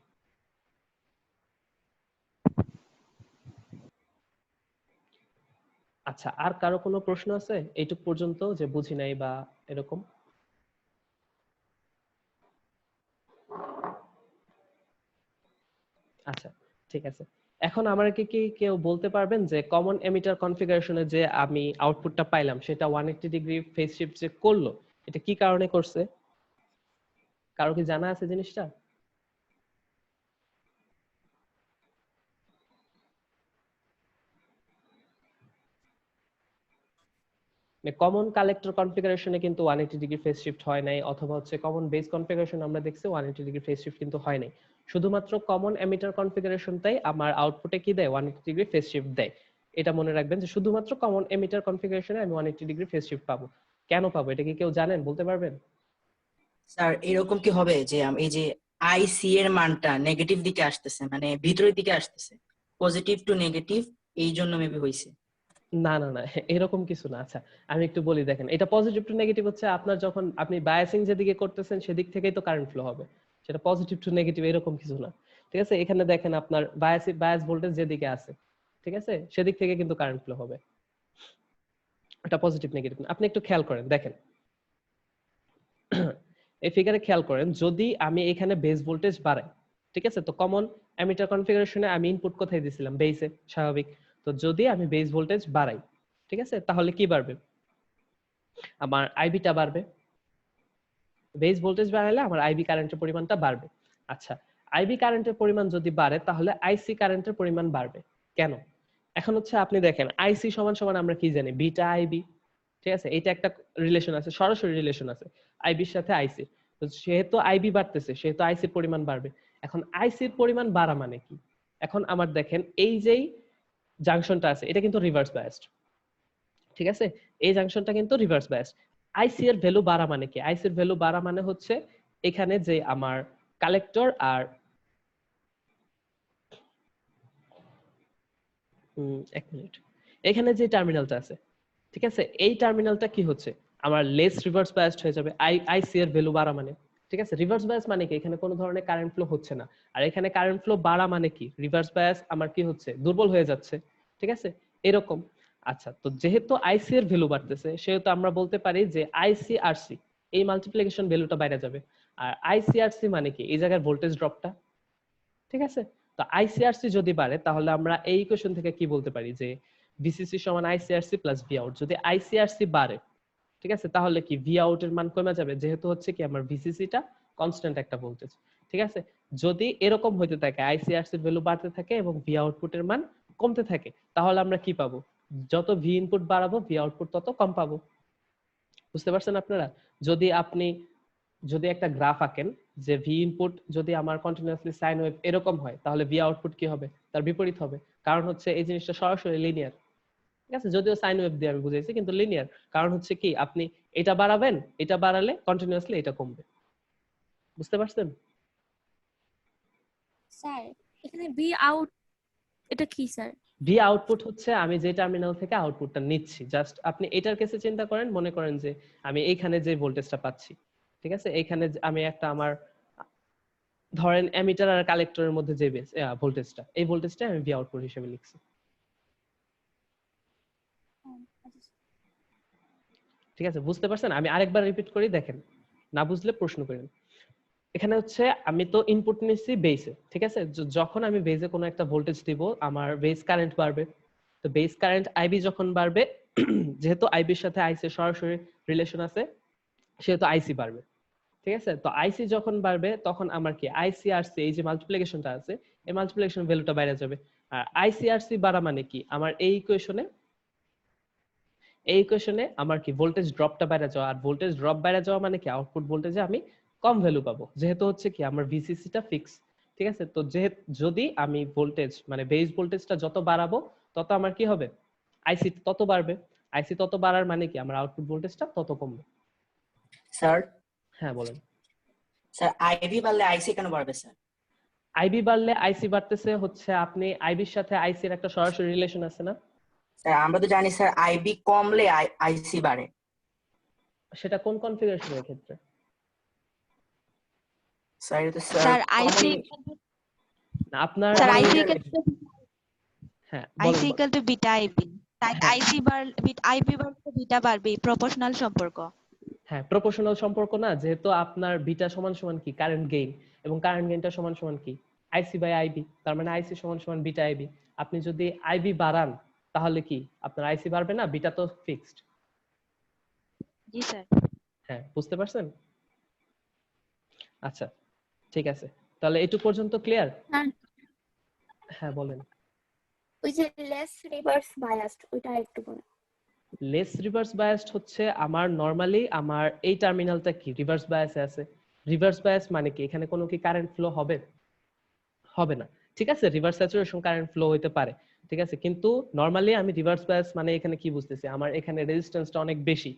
[SPEAKER 1] আচ্ছা, আর কারো কোনো প্রশ্ন আছে এইটুক পর্যন্ত যে বুঝি নাই বা এরকম? আচ্ছা ঠিক আছে, এখন আমাকে কি কেউ বলতে পারবেন যে কমন এমিটার কনফিগারেশনে যে আমি আউটপুটটা পাইলাম সেটা 180 ডিগ্রি ফেজ শিফট যে করলো এটা কি কারণে করছে? কারো কি জানা আছে জিনিসটা? কমন কালেক্টর কনফিগারেশনে কিন্তু 180 ডিগ্রি ফেজ শিফট হয় নাই, অথবা হচ্ছে কমন বেস কনফিগারেশন আমরা দেখছি 180 ডিগ্রি ফেজ শিফট কিন্তু হয় নাই। শুধুমাত্র কমন এমিটার কনফিগারেশনটাই আমার আউটপুটে কি দেয়, 180 ডিগ্রি ফেজ শিফট দেয়। এটা মনে রাখবেন যে শুধুমাত্র কমন এমিটার কনফিগারেশনে আমি 180 ডিগ্রি ফেজ শিফট পাবো। কেন পাবো এটা কি কেউ জানেন, বলতে পারবেন?
[SPEAKER 3] স্যার এরকম কি হবে যে এই যে আইসি এর মানটা নেগেটিভ দিকে আসতেছে, মানে ভিতরের দিকে আসতেছে, পজিটিভ টু নেগেটিভ, এই জন্য মেবি হইছে।
[SPEAKER 1] না না না, এরকম কিছু না। আচ্ছা আমি একটু বলি, দেখেন এটা পজিটিভ টু নেগেটিভ হচ্ছে আপনার যখন আপনি বায়াসিং যেদিকে করতেছেন সেদিক থেকেই তো কারেন্ট ফ্লো হবে, সেটা পজিটিভ টু নেগেটিভ এরকম কিছু না, ঠিক আছে। এখানে দেখেন আপনার বায়াস ভোল্টেজ যেদিকে আছে, ঠিক আছে, সেদিক থেকে কিন্তু কারেন্ট ফ্লো হবে, এটা পজিটিভ নেগেটিভ না। আপনি একটু খেয়াল করেন, দেখেন এই ফিগারে খেয়াল করেন, যদি আমি এখানে বেস ভোল্টেজ বাড়াই, ঠিক আছে, তো কমন অ্যামিটার কনফিগারেশনে আমি ইনপুট কোথায় দিয়েছিলাম, বেসে, স্বাভাবিক। তো যদি আমি বেস ভোল্টেজ বাড়াই, ঠিক আছে, তাহলে কি বাড়বে, আমার আইবিটা বাড়বে। বেস ভোল্টেজ বাড়ালে আমার আইবি কারেন্টের পরিমাণটা বাড়বে। আচ্ছা, আইবি কারেন্টের পরিমাণ যদি বাড়ে তাহলে আইসি কারেন্টের পরিমাণ বাড়বে। কেন? এখন হচ্ছে আপনি দেখেন আইসি সমান সমান আমরা কি জানি, বিটা আইবি, ঠিক আছে, এটা একটা রিলেশন আছে, সরাসরি রিলেশন আছে আইবির সাথে আইসি। তো যেহেতু আইবি বাড়তেছে সেহেতু আইসির পরিমাণ বাড়বে। এখন আইসির পরিমাণ বাড়া মানে কি, এখন আমার দেখেন এই যেই জাংশনটা আছে এটা কিন্তু রিভার্স বায়াসড, ঠিক আছে, এই জাংশনটা কিন্তু রিভার্স বায়াস। আইসি এর ভ্যালু বাড়া মানে কি? আইসি এর ভ্যালু বাড়া মানে হচ্ছে এখানে যে আমার কালেক্টর আর এক মিনিট, এখানে যে টার্মিনালটা আছে, ঠিক আছে, এই টার্মিনালটা কি হচ্ছে, আমার লেস রিভার্স বায়াসড হয়ে যাবে আইসি এর ভ্যালু বাড়া মানে। ঠিক আছে, রিভার্স বায়াস মানে কি, এখানে কোনো ধরনের কারেন্ট ফ্লো হচ্ছে না, আর এখানে কারেন্ট ফ্লো বাড়া মানে কি, রিভার্স বায়াস আমার কি হচ্ছে, দুর্বল হয়ে যাচ্ছে। ঠিক আছে, এরকম। আচ্ছা, তো যেহেতু আইসি এর ভ্যালু বাড়তেছে, সেহেতু আমরা বলতে পারি যে আইসিআরসি এই মাল্টিপ্লিকেশন ভ্যালুটা বাইরে যাবে। আর আইসিআরসি মানে কি, এই জায়গার ভোল্টেজ ড্রপটা। ঠিক আছে, তো আইসিআরসি যদি বাড়ে তাহলে আমরা এই ইকুয়েশন থেকে কি বলতে পারি যে ভিসিসি সমান আইসিআরসি প্লাস ভি আউট। যদি আইসিআরসি বাড়ে, ঠিক আছে, তাহলে কি ভি আউট এর মান কমে যাবে, যেহেতু হচ্ছে কি আমার ভিসিসিটা কনস্ট্যান্ট একটা ভোল্টেজ। ঠিক আছে, যদি এরকম হইতে থাকে, আইসিআরসি ভ্যালু বাড়তে থাকে এবং ভি আউটপুটের মান কমতে থাকে, তাহলে আমরা কি পাবো, যত ভি ইনপুট বাড়াবো ভি আউটপুট তত কম পাবো। বুঝতে পারছেন আপনারা? যদি একটা গ্রাফ আঁকেন যে ভি ইনপুট যদি আমার কন্টিনিউয়াসলি সাইন ওয়েভ এরকম হয়, তাহলে ভি আউটপুট কি হবে, তার বিপরীত হবে। কারণ হচ্ছে এই জিনিসটা সরাসরি লিনিয়ার। ঠিক আছে, যদিও সাইন ওয়েভ দিয়ে আমি বুঝাইছি, কিন্তু লিনিয়ার। কারণ হচ্ছে কি, আপনি এটা বাড়াবেন, এটা বাড়ালে কন্টিনিউয়াসলি এটা কমবে। বুঝতে পারছেন?
[SPEAKER 2] স্যার এখানে বি আউট এটা কি স্যার?
[SPEAKER 1] ভি আউটপুট হচ্ছে আমি যে টার্মিনাল থেকে আউটপুটটা নিচ্ছি, জাস্ট আপনি এটার কেসে চিন্তা করেন, মনে করেন যে আমি এইখানে যে ভোল্টেজটা পাচ্ছি, ঠিক আছে, এইখানে আমি একটা আমার ধরেন এমিটার আর কালেক্টরের মধ্যে যে ভোল্টেজটা, এই ভোল্টেজটা আমি ভি আউটপুট হিসেবে লিখছি। ঠিক আছে, বুঝতে পারছেন? আমি আরেকবার রিপিট করি, দেখেন, না বুঝলে প্রশ্ন করেন। এখানে হচ্ছে আমি তো ইনপুট নিচ্ছি বেসে, ঠিক আছে, যখন আমি বেসে কোনো একটা ভোল্টেজ দিব, আমার বেস কারেন্ট বাড়বে। তো বেস কারেন্ট আইবি যখন বাড়বে, যেহেতু আইবির সাথে আইসি সরাসরি রিলেশন আছে, সেহেতু আইসি বাড়বে। ঠিক আছে, তো আইসি যখন বাড়বে তখন আমার কি আইসিআরসি, এই যে মাল্টিপ্লিকেশনটা আছে, এই মাল্টিপ্লিকেশন ভ্যালুটা বাইরে যাবে। আর আইসিআরসি বাড়া মানে কি, আমার এই ইকুয়েশনে আমার কি ভোল্টেজ ড্রপটা বাইরে যাওয়া, আর ভোল্টেজ ড্রপ বাইরে যাওয়া মানে কি আউটপুট ভোল্টেজে আমি কম ভ্যালু পাবো, যেহেতু হচ্ছে কি আমার ভিসিসিটা ফিক্স। ঠিক আছে, তো যেহেতু যদি আমি ভোল্টেজ মানে বেস ভোল্টেজটা যত বাড়াবো, তত আমার কি হবে, আইসি তত বাড়বে। আইসি তত বাড়ার মানে কি আমার আউটপুট ভোল্টেজটা তত কমবে।
[SPEAKER 3] স্যার
[SPEAKER 1] হ্যাঁ বলেন।
[SPEAKER 3] স্যার আইবি বাড়লে আইসি কেন বাড়বে স্যার?
[SPEAKER 1] আইবি বাড়লে আইসি বাড়তেছে হচ্ছে, আপনি আইবির সাথে আইসির একটা সরাসরি রিলেশন আছে না?
[SPEAKER 3] স্যার আমরা তো জানি স্যার আইবি কমলে আইসি বাড়ে।
[SPEAKER 1] সেটা কোন কনফিগারেশনের ক্ষেত্রে?
[SPEAKER 3] স্যার এটা স্যার
[SPEAKER 5] স্যার আইসি
[SPEAKER 1] না, আপনার
[SPEAKER 5] স্যার
[SPEAKER 1] আমার
[SPEAKER 5] আইসি
[SPEAKER 1] হ্যাঁ
[SPEAKER 5] আইসি
[SPEAKER 1] বলেন।
[SPEAKER 5] ইকুয়াল টু বিটা আইবি, তাই
[SPEAKER 1] হ্যাঁ।
[SPEAKER 5] আইসি আইবি বাড়লে বিটা বাড়বে, প্রপোর্শনাল সম্পর্ক।
[SPEAKER 1] হ্যাঁ, প্রপোর্শনাল সম্পর্ক না, যেহেতু আপনার বিটা সমান সমান কি কারেন্ট গেইন, এবং কারেন্ট গেইনটা সমান সমান কি আইসি বাই আইবি, তার মানে আইসি সমান সমান বিটা আইবি। আপনি যদি আইবি বাড়ান, তাহলে কি আপনার আইসি বাড়বে না, বিটা তো ফিক্সড।
[SPEAKER 5] জি স্যার।
[SPEAKER 1] হ্যাঁ, বুঝতে পারছেন? আচ্ছা, ঠিক আছে, তাহলে এটুকু পর্যন্ত ক্লিয়ার?
[SPEAKER 2] হ্যাঁ।
[SPEAKER 1] হ্যাঁ বলেন।
[SPEAKER 2] ওই যে লেস রিভার্স বায়াসড ওইটা একটু বলেন।
[SPEAKER 1] লেস রিভার্স বায়াসড হচ্ছে আমার নরমালি আমার এই টার্মিনালটা কি রিভার্স বায়াসে আছে। রিভার্স বায়াস মানে কি, এখানে কোনো কি কারেন্ট ফ্লো হবে? হবে না। ঠিক আছে, রিভার্স স্যাচুরেশন কারেন্ট ফ্লো হইতে পারে, ঠিক আছে, কিন্তু নরমালি আমি রিভার্স বায়াস মানে এখানে কি বুঝতেছি, আমার এখানে রেজিস্ট্যান্সটা অনেক বেশি।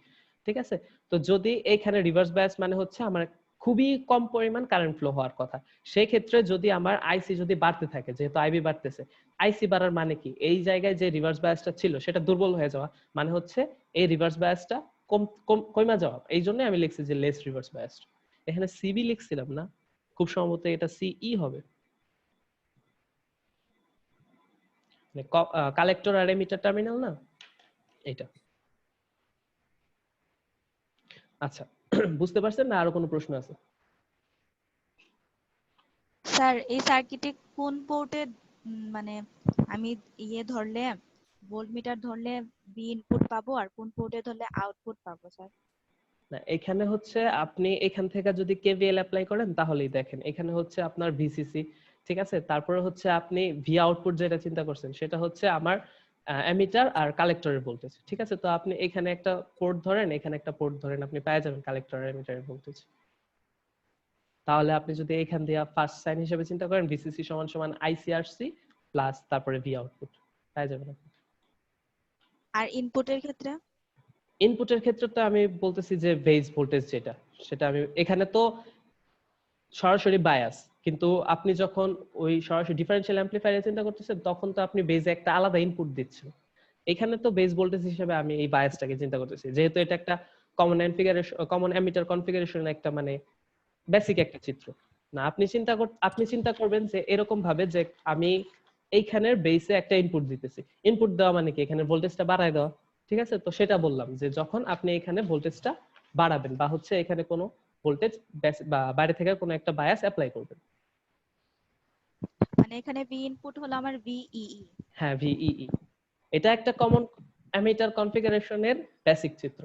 [SPEAKER 1] ঠিক আছে, তো যদি এখানে রিভার্স বায়াস মানে হচ্ছে আমার খুবই কম পরিমাণ কারেন্ট ফ্লো হওয়ার কথা, সেই ক্ষেত্রে যদি আমার আইসি যদি বাড়তে থাকে, যেহেতু আইবি বাড়তেছে, আইসি বাড়ার মানে কি, এই জায়গায় যে রিভার্স বায়াসটা ছিল সেটা দুর্বল হয়ে যাওয়া, মানে হচ্ছে এই রিভার্স বায়াসটা কমে যাওয়া। এই জন্য আমি লিখছি যে লেস রিভার্স বায়াসড। এখানে সিবি লিখছিলাম না, খুব সম্ভবত এটা সিই হবে, কালেক্টর আর এমিটার টার্মিনাল না এটা। আচ্ছা, বুঝতে পারছেন না? আরো কোনো প্রশ্ন আছে?
[SPEAKER 5] স্যার এই সার্কিটে কোন পোর্টে মানে আমি ধরলে ভোল্টমিটার ধরলে বি ইনপুট পাবো, আর কোন পোর্টে ধরলে আউটপুট পাবো স্যার?
[SPEAKER 1] না, এখানে হচ্ছে আপনি এখান থেকে যদি কেভিএল অ্যাপ্লাই করেন, তাহলেই দেখেন এখানে হচ্ছে আপনার ভিসিসি, ঠিক আছে, তারপরে হচ্ছে আপনি ভি আউটপুট যেটা চিন্তা করছেন সেটা হচ্ছে আমার এমিটার আর কালেক্টরের ভোল্টেজ। ঠিক আছে, তো আপনি এখানে একটা পোর্ট ধরেন, এখানে একটা পোর্ট ধরেন, আপনি পেয়ে যাবেন কালেক্টর আর এমিটারের ভোল্টেজ। তাহলে আপনি যদি এখান দিয়ে ফার্স্ট সাইন হিসেবে চিন্তা করেন, ভিসিসি সমান সমান আইসিআরসি প্লাস তারপরে ভি আউটপুট পেয়ে যাবেন আপনি।
[SPEAKER 5] আর ইনপুটের ক্ষেত্রে?
[SPEAKER 1] ইনপুটের ক্ষেত্রে তো আমি বলতেছি যে বেস ভোল্টেজ যেটা, সেটা আমি এখানে তো সরাসরি বায়াস, কিন্তু আপনি যখন ওই সরাসরি ডিফারেনশিয়াল অ্যামপ্লিফায়ারে চিন্তা করতেছেন তখন তো আপনি বেজে একটা আলাদা ইনপুট দিচ্ছেন। এখানে তো বেস ভোল্টেজ হিসেবে আমি এই বায়াসটাকে চিন্তা করতেছি, যেহেতু এটা একটা কমন কমন অ্যামিটার কনফিগারেশন, একটা মানে বেসিক একটা চিত্র। না, আপনি চিন্তা করবেন যে এরকম ভাবে যে আমি এইখানের বেসে একটা ইনপুট দিতেছি। ইনপুট দেওয়া মানে কি, এখানে ভোল্টেজটা বাড়ায় দেওয়া। ঠিক আছে, তো সেটা বললাম যে যখন আপনি এখানে ভোল্টেজটা বাড়াবেন বা হচ্ছে এখানে কোনো ভোল্টেজ বা বাইরে থেকে কোনো একটা বায়াস অ্যাপ্লাই করবেন।
[SPEAKER 5] মানে এখানে ভি ইনপুট হলো আমার ভিইই।
[SPEAKER 1] হ্যাঁ, ভিইই, এটা একটা কমন অ্যামিটার কনফিগারেশনের বেসিক চিত্র।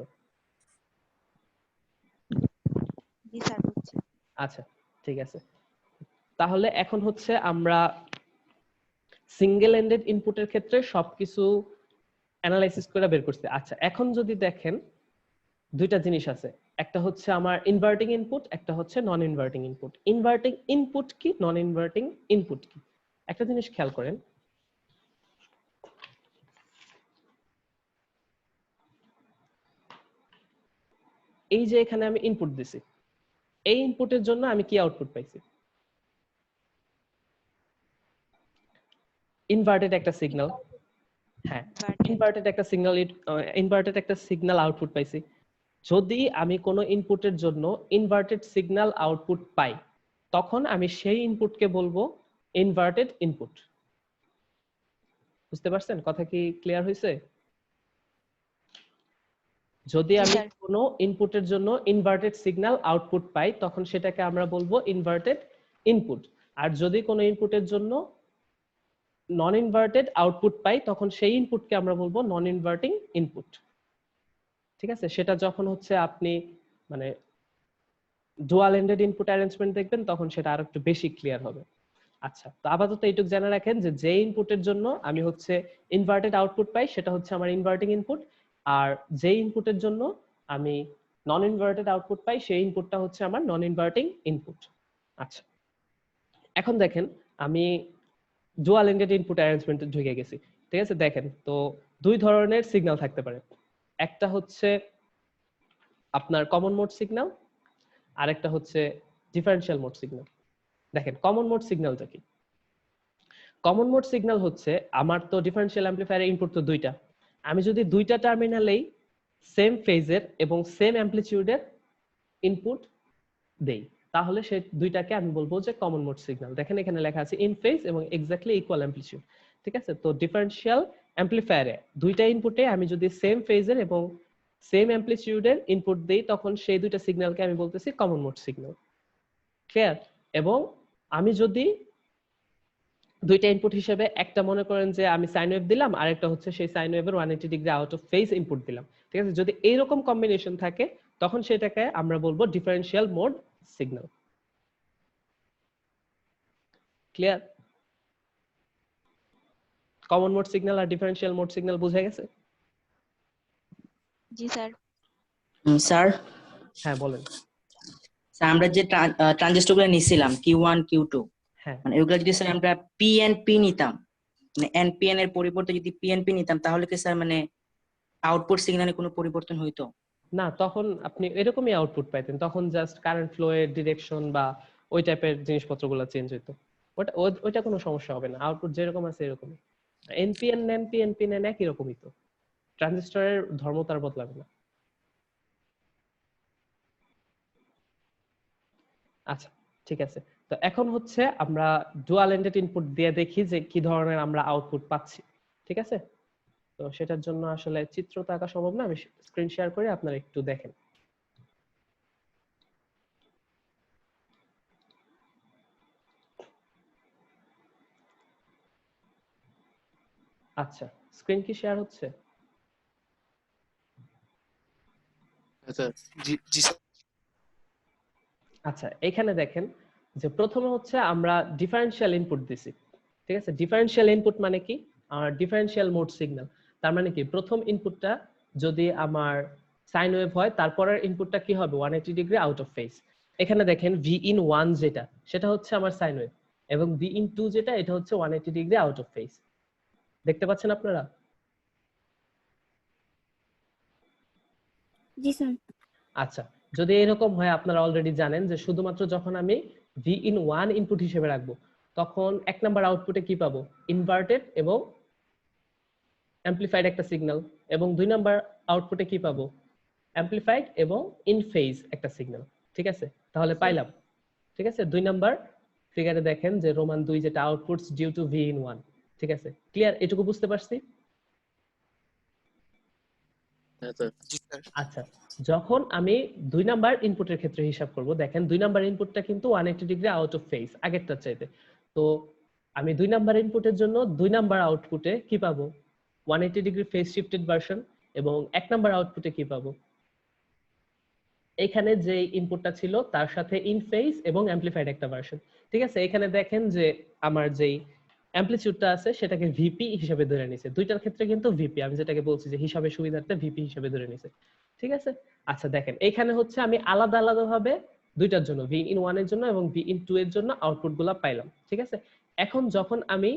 [SPEAKER 5] জি স্যার, বুঝছি।
[SPEAKER 1] আচ্ছা, ঠিক আছে। তাহলে এখন হচ্ছে আমরা সিঙ্গেল এন্ডেড ইনপুটের ক্ষেত্রে সবকিছু অ্যানালাইসিস করে বের করছি। আচ্ছা, এখন যদি দেখেন দুইটা জিনিস আছে, একটা হচ্ছে আমার ইনভার্টিং ইনপুট, একটা হচ্ছে নন ইনভার্টিং ইনপুট। ইনভার্টিং ইনপুট কি, নন ইনভার্টিং ইনপুট কি, একটা জিনিস খেয়াল করেন। এই যে এখানে আমি ইনপুট দিছি, এই ইনপুটের জন্য আমি কি আউটপুট পাইছি? ইনভার্টেড একটা সিগন্যাল। হ্যাঁ, ইনভার্টেড একটা সিগন্যাল আউটপুট পাইছি। যদি আমি কোনো ইনপুটের জন্য ইনভার্টেড সিগন্যাল আউটপুট পাই, তখন আমি সেই ইনপুটকে বলবো ইনভার্টেড ইনপুট। বুঝতে পারছেন? কথা কি ক্লিয়ার হয়েছে? যদি
[SPEAKER 5] জি
[SPEAKER 1] আমি
[SPEAKER 5] স্যার।
[SPEAKER 1] কোনো ইনপুটের জন্য ইনভার্টেড সিগন্যাল আউটপুট পাই, তখন সেটাকে আমরা বলবো ইনভার্টেড ইনপুট। আর যদি কোনো ইনপুটের জন্য নন ইনভার্টেড আউটপুট পাই, তখন সেই ইনপুটকে আমরা বলবো নন ইনভার্টিং ইনপুট। ঠিক আছে, সেটা যখন হচ্ছে আপনি মানে ডুয়াল এন্ডেড ইনপুট অ্যারেঞ্জমেন্ট দেখবেন তখন সেটা আরো একটু বেশি ক্লিয়ার হবে। আচ্ছা, তো আপাতত এইটুকু জেনে রাখেন যে যে ইনপুটের জন্য আমি হচ্ছে ইনভার্টেড আউটপুট পাই সেটা হচ্ছে আমার ইনভার্টিং ইনপুট, আর যে ইনপুটের জন্য আমি নন ইনভার্টেড আউটপুট পাই সেই ইনপুটটা হচ্ছে আমার নন ইনভার্টিং ইনপুট। আচ্ছা, এখন দেখেন আমি ডুয়াল এন্ডেড ইনপুট অ্যারেঞ্জমেন্টে ঢুকে গেছি। ঠিক আছে, দেখেন তো দুই ধরনের সিগন্যাল থাকতে পারে। একটা হচ্ছে আপনার কমন মোড সিগন্যাল, আর একটা হচ্ছে ডিফারেনশিয়াল মোড সিগন্যাল। দেখেন কমন মোড সিগন্যালটা কি? কমন মোড সিগন্যাল হচ্ছে আমার তো ডিফারেনশিয়াল অ্যামপ্লিফায়ারের ইনপুট তো দুইটা, আমি যদি দুইটা টার্মিনালেই সেম ফেজের এবং সেম অ্যামপ্লিটিউডের ইনপুট দেই, তাহলে সে দুইটাকে আমি বলবো যে কমন মোড সিগন্যাল। দেখেন এখানে লেখা আছে ইন ফেজ এবং এক্স্যাক্টলি ইকুয়াল অ্যামপ্লিটিউড। ঠিক আছে, তো ডিফারেনশিয়াল অ্যামপ্লিফায়ারে দুইটা ইনপুটে আমি যদি সেম ফেজের এবং সেম অ্যামপ্লিটিউডের ইনপুট দেই, তখন সেই দুইটা সিগন্যালকে আমি বলতেছি কমন মোড সিগন্যাল। ক্লিয়ার? এবং আমি যদি দুইটা ইনপুট হিসেবে একটা মনে করেন যে আমি সাইন ওয়েভ দিলাম, আর একটা হচ্ছে সেই সাইন ওয়েভের 180 degree out of phase input দিলাম। ঠিক আছে, যদি এইরকম কম্বিনেশন থাকে তখন সেটাকে আমরা বলবো differential mode signal. Clear? Common mode signal আর ডিফারেনশিয়াল মোড সিগন্যাল বুঝা গেছে?
[SPEAKER 5] জি স্যার।
[SPEAKER 3] স্যার,
[SPEAKER 1] হ্যাঁ বলেন।
[SPEAKER 3] আমরা যে ট্রানজিস্টর গুলো নিছিলাম Q1 Q2,
[SPEAKER 1] হ্যাঁ,
[SPEAKER 3] মানে এগুলো যদি স্যার আমরা পিএনপি নিতাম, মানে এনপিএন এর পরিবর্তে যদি পিএনপি নিতাম, তাহলে কি স্যার মানে আউটপুট সিগন্যালে কোনো পরিবর্তন হইতো?
[SPEAKER 1] না, তখন আপনি এরকমই আউটপুট পাইতেন, তখন জাস্ট কারেন্ট ফ্লো এর ডিরেকশন বা ওই টাইপের জিনিসপত্রগুলো চেঞ্জ হইতো। ওইটা কোনো সমস্যা হবে না, আউটপুট যেরকম আছে এরকমই। এনপিএন নেন পিএনপি নেন একই রকমই তো, ট্রানজিস্টরের ধর্ম তার বদলাবে না। আচ্ছা, ঠিক আছে। তো এখন হচ্ছে আমরা ডুয়াল এন্ডেড ইনপুট দিয়ে দেখি যে কি ধরনের আমরা আউটপুট পাচ্ছি। ঠিক আছে, তো সেটার জন্য আসলে চিত্র তো আঁকা সম্ভব না, আমি স্ক্রিন শেয়ার করে আপনারা একটু দেখেন। আচ্ছা, স্ক্রিন কি শেয়ার হচ্ছে?
[SPEAKER 4] আচ্ছা, জি জি স্যার।
[SPEAKER 1] আচ্ছা, এখানে দেখেন যে প্রথমে হচ্ছে আমরা ডিফারেনশিয়াল ইনপুট দিছি। ঠিক আছে, ডিফারেনশিয়াল ইনপুট মানে কি, আমার ডিফারেনশিয়াল মোড সিগন্যাল। তার মানে কি, প্রথম ইনপুটটা যদি আমার সাইন ওয়েভ হয়, তারপরের ইনপুটটা কি হবে 180 ডিগ্রি আউট অফ ফেজ। এখানে দেখেন ভি ইন 1 যেটা, সেটা হচ্ছে আমার সাইন ওয়েভ, এবং ভি ইন 2 যেটা, এটা হচ্ছে 180 ডিগ্রি আউট অফ ফেজ। দেখতে পাচ্ছেন আপনারা?
[SPEAKER 2] জি স্যার।
[SPEAKER 1] আচ্ছা, যদি এরকম হয় আপনারা অলরেডি জানেন যে শুধুমাত্র যখন আমি ভি ইন ওয়ান ইনপুট হিসেবে রাখবো তখন এক নাম্বার আউটপুটে কি পাবো, ইনভার্টেড এবং অ্যাম্পলিফাইড একটা সিগন্যাল, এবং দুই নাম্বার আউটপুটে কি পাবো, অ্যাম্পলিফাইড এবং ইন ফেজ একটা সিগন্যাল। ঠিক আছে, তাহলে পাইলাম। ঠিক আছে, দুই নাম্বার ফিগারে দেখেন যে রোমান 2 যেটা outputs due to V in 1। ঠিক আছে, ক্লিয়ার? এটুকু বুঝতে পারছি?
[SPEAKER 4] হ্যাঁ স্যার।
[SPEAKER 6] জি স্যার।
[SPEAKER 1] আচ্ছা, যখন আমি দুই নাম্বার ইনপুটের ক্ষেত্রে হিসাব করব, দেখেন দুই নাম্বার ইনপুটটা কিন্তু 180 ডিগ্রি আউট অফ ফেজ আগেরটার চাইতে। তো আমি দুই নাম্বার ইনপুটের জন্য দুই নাম্বার আউটপুটে কি পাবো, 180 ডিগ্রি ফেজ শিফটেড ভার্সন, এবং এক নাম্বার আউটপুটে কি পাবো, এখানে যে ইনপুটটা ছিল তার সাথে ইন ফেজ এবং অ্যাম্পলিফাইড একটা ভার্সন। ঠিক আছে, এখানে দেখেন যে আমার যেই অ্যাম্পলিটিউডটা আছে সেটাকে ভিপি হিসেবে ধরে নিছে। দুইটার ক্ষেত্রে কিন্তু ভিপি, আমি যেটাকে বলছি যে হিসাবে সুবিধার্থে ভিপি হিসেবে ধরে নিছে। ঠিক আছে, আচ্ছা দেখেন এখানে হচ্ছে আমি আলাদা আলাদা ভাবে দুইটার জন্য ভি ইন 1 এর জন্য এবং ভি ইন 2 এর জন্য আউটপুট গুলা পাইলাম। ঠিক আছে, এখন যখন আমি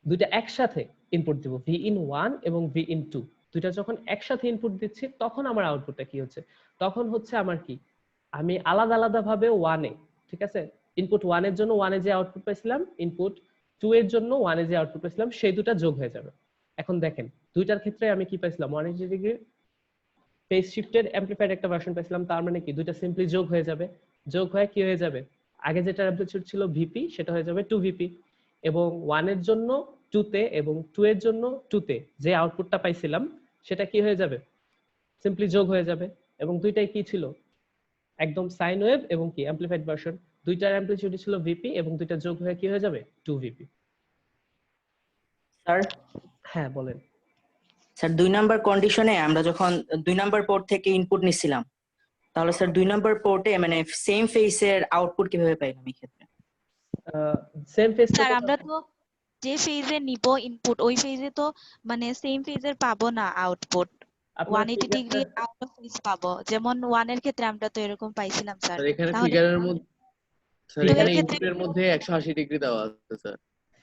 [SPEAKER 1] দুইটা একসাথে ইনপুট দিব, ভি ইন 1 এবং ভি ইন 2, দুইটা যখন একসাথে ইনপুট দিচ্ছি তখন আমার আউটপুটটা কি হচ্ছে, তখন হচ্ছে আমার কি, আমি আলাদা আলাদা ভাবে 1 এ, ঠিক আছে, ইনপুট 1 এর জন্য 1 এ যে আউটপুট পাইছিলাম, ইনপুট 2 এর জন্য 1 এ যে আউটপুট পাইছিলাম, সেই দুটো যোগ হয়ে যাবে। এখন দেখেন দুইটার ক্ষেত্রে আমি কি পাইছিলাম, 180 ডিগ্রি ফেজ শিফটেড অ্যাম্পলিফাইড একটা ভার্সন পাইছিলাম, তার মানে কি দুইটা সিম্পলি যোগ হয়ে যাবে। যোগ হয়ে কি হয়ে যাবে, আগে যেটা অ্যাম্পলিটিউড ছিল ভিপি সেটা হয়ে যাবে 2 ভিপি, এবং 1 এর জন্য 2 তে এবং 2 এর জন্য 2 তে যে আউটপুটটা পাইছিলাম সেটা কি হয়ে যাবে, সিম্পলি যোগ হয়ে যাবে। এবং দুইটাই কি ছিল, একদম সাইন ওয়েভ এবং কি অ্যাম্পলিফাইড ভার্সন, দুইটার অ্যাম্পলিটিউড ছিল ভিপি এবং দুইটা যোগ হয়ে কি হয়ে যাবে, 2 ভিপি।
[SPEAKER 3] স্যার
[SPEAKER 1] হ্যাঁ বলেন।
[SPEAKER 3] স্যার 2 নাম্বার কন্ডিশনে আমরা যখন 2 নাম্বার পোর্ট থেকে ইনপুট নিছিলাম, তাহলে স্যার 2 নাম্বার পোর্টে মানে সেম ফেসের আউটপুট কিভাবে পাইলাম এই ক্ষেত্রে?
[SPEAKER 1] সেম ফেজ
[SPEAKER 5] স্যার আমরা তো যে ফেজে নিব ইনপুট ওই ফেজে তো মানে সেম ফেজের পাবো না output, 180 degree out of phase পাবো, যেমন 1 এর ক্ষেত্রে আমরা তো এরকম পাইছিলাম স্যার।
[SPEAKER 4] স্যার এখানে
[SPEAKER 5] তাহলে
[SPEAKER 4] ফিগারের মধ্যে, স্যার
[SPEAKER 5] দুয়ের
[SPEAKER 4] এখানে
[SPEAKER 5] ক্ষেত্রে
[SPEAKER 4] ইনপুটের মধ্যে 180 ডিগ্রি দেওয়া আছে স্যার।